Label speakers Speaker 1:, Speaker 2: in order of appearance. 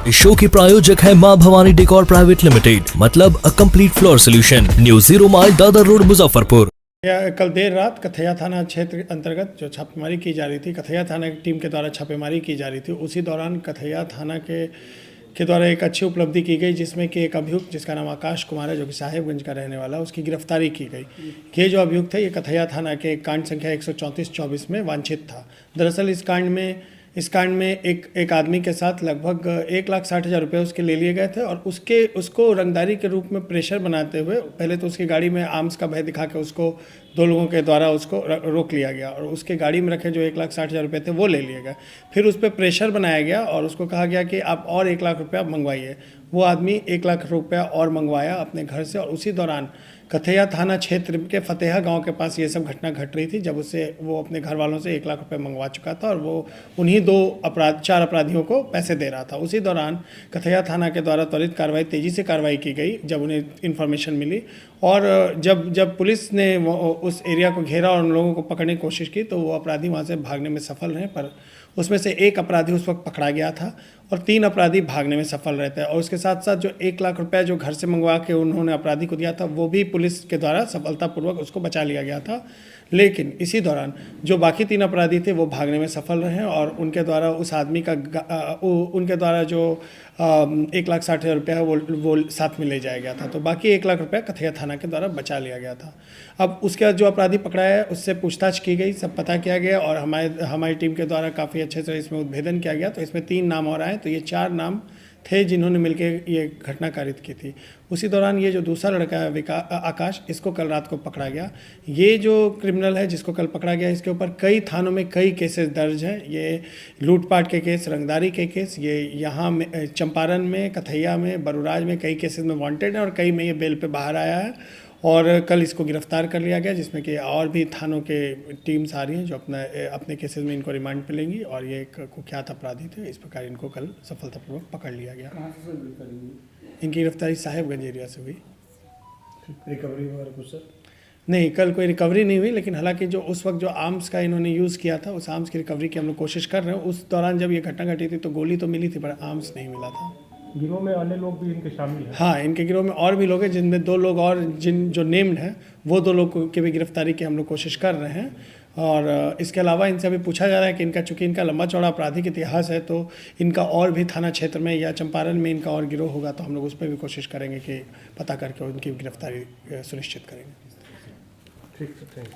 Speaker 1: इस शो के प्रायोजक है मां भवानी डेकोर प्राइवेट लिमिटेड, मतलब a complete floor solution, new 0 mile Dadar road Muzaffarpur.
Speaker 2: कल देर रात कथैया थाना क्षेत्र अंतर्गत जो छापेमारी की जा रही थी, कथैया थाना की टीम के द्वारा छापेमारी की जा रही थी, उसी दौरान कथैया थाना के द्वारा एक अच्छी उपलब्धि की गई, जिसमें कि एक अभियुक्त जिसका नाम आकाश कुमार है, जो कि साहेबगंज का रहने वाला, उसकी गिरफ्तारी की गई। ये जो अभियुक्त है, ये कथैया थाना के कांड संख्या 134-24 में वांछित था। दरअसल इस कांड में एक आदमी के साथ लगभग 1,60,000 रुपये उसके ले लिए गए थे और उसको रंगदारी के रूप में प्रेशर बनाते हुए पहले तो उसकी गाड़ी में आर्म्स का भय दिखा के उसको 2 लोगों के द्वारा उसको रोक लिया गया और उसके गाड़ी में रखे जो 1,60,000 रुपये थे वो ले लिए गए। फिर उस पर प्रेशर बनाया गया और उसको कहा गया कि आप और 1,00,000 रुपया मंगवाइए। वो आदमी 1,00,000 रुपया और मंगवाया अपने घर से और उसी दौरान कथैया थाना क्षेत्र के फतेहा गांव के पास ये सब घटना घट रही थी, जब वो अपने घर वालों से 1,00,000 रुपये मंगवा चुका था और वो उन्हीं 4 अपराधियों को पैसे दे रहा था। उसी दौरान कथैया थाना के द्वारा त्वरित तेज़ी से कार्रवाई की गई जब उन्हें इन्फॉर्मेशन मिली और जब पुलिस ने उस एरिया को घेरा और उन लोगों को पकड़ने की कोशिश की तो वो अपराधी वहाँ से भागने में सफल रहे, पर उसमें से एक अपराधी उस वक्त पकड़ा गया था और 3 अपराधी भागने में सफल रहते हैं। और उसके साथ साथ जो 1,00,000 रुपया जो घर से मंगवा के उन्होंने अपराधी को दिया था, वो भी पुलिस के द्वारा सफलतापूर्वक उसको बचा लिया गया था। लेकिन इसी दौरान जो बाकी 3 अपराधी थे वो भागने में सफल रहे और उनके द्वारा उस आदमी का उनके द्वारा जो 1,60,000 रुपया है वो साथ में ले जाया गया था, तो बाकी 1,00,000 रुपया कथैया थाना के द्वारा बचा लिया गया था। अब उसके बाद जो अपराधी पकड़ा है उससे पूछताछ की गई, सब पता किया गया और हमारी टीम के द्वारा काफ़ी अच्छे से इसमें उद्भेदन किया गया। तो इसमें 3 नाम और आए, तो ये 4 नाम थे जिन्होंने मिलकर ये घटना कारित की थी। उसी दौरान ये जो दूसरा लड़का है आकाश, इसको कल रात को पकड़ा गया। ये जो क्रिमिनल है जिसको कल पकड़ा गया, इसके ऊपर कई थानों में कई केसेस दर्ज हैं। ये लूटपाट के केस, रंगदारी के केस, ये यहाँ में चंपारण में, कथैया में, बरुराज में कई केसेस में वांटेड है और कई में ये बेल पे बाहर आया है और कल इसको गिरफ्तार कर लिया गया, जिसमें कि और भी थानों के टीम्स आ रही हैं जो अपने केसेस में इनको रिमांड पे लेंगी और ये एक कुख्यात अपराधी थे। इस प्रकार इनको कल सफलतापूर्वक पकड़ लिया गया।
Speaker 3: कहाँ से गिरफ्तारी हुई?
Speaker 2: इनकी गिरफ्तारी साहेबगंज एरिया से हुई।
Speaker 3: रिकवरी वगैरह कुछ सर?
Speaker 2: नहीं, कल कोई रिकवरी नहीं हुई, लेकिन हालांकि जो उस वक्त जो आर्म्स का इन्होंने यूज़ किया था, उस आर्म्स की रिकवरी की हम लोग कोशिश कर रहे हैं। उस दौरान जब ये घटना घटी थी तो गोली तो मिली थी पर आर्म्स नहीं मिला था।
Speaker 3: गिरोह में अन्य लोग भी इनके शामिल हैं?
Speaker 2: हाँ, इनके गिरोह में और भी लोग हैं, जिनमें 2 लोग और जो नेम्ड हैं वो 2 लोग की भी गिरफ्तारी की हम लोग कोशिश कर रहे हैं। और इसके अलावा इनसे अभी पूछा जा रहा है कि चूँकि इनका लंबा चौड़ा आपराधिक इतिहास है, तो इनका और भी थाना क्षेत्र में या चंपारण में इनका और गिरोह होगा, तो हम लोग उस पर भी कोशिश करेंगे कि पता करके उनकी गिरफ्तारी सुनिश्चित करेंगे।
Speaker 3: ठीक है, थैंक यू।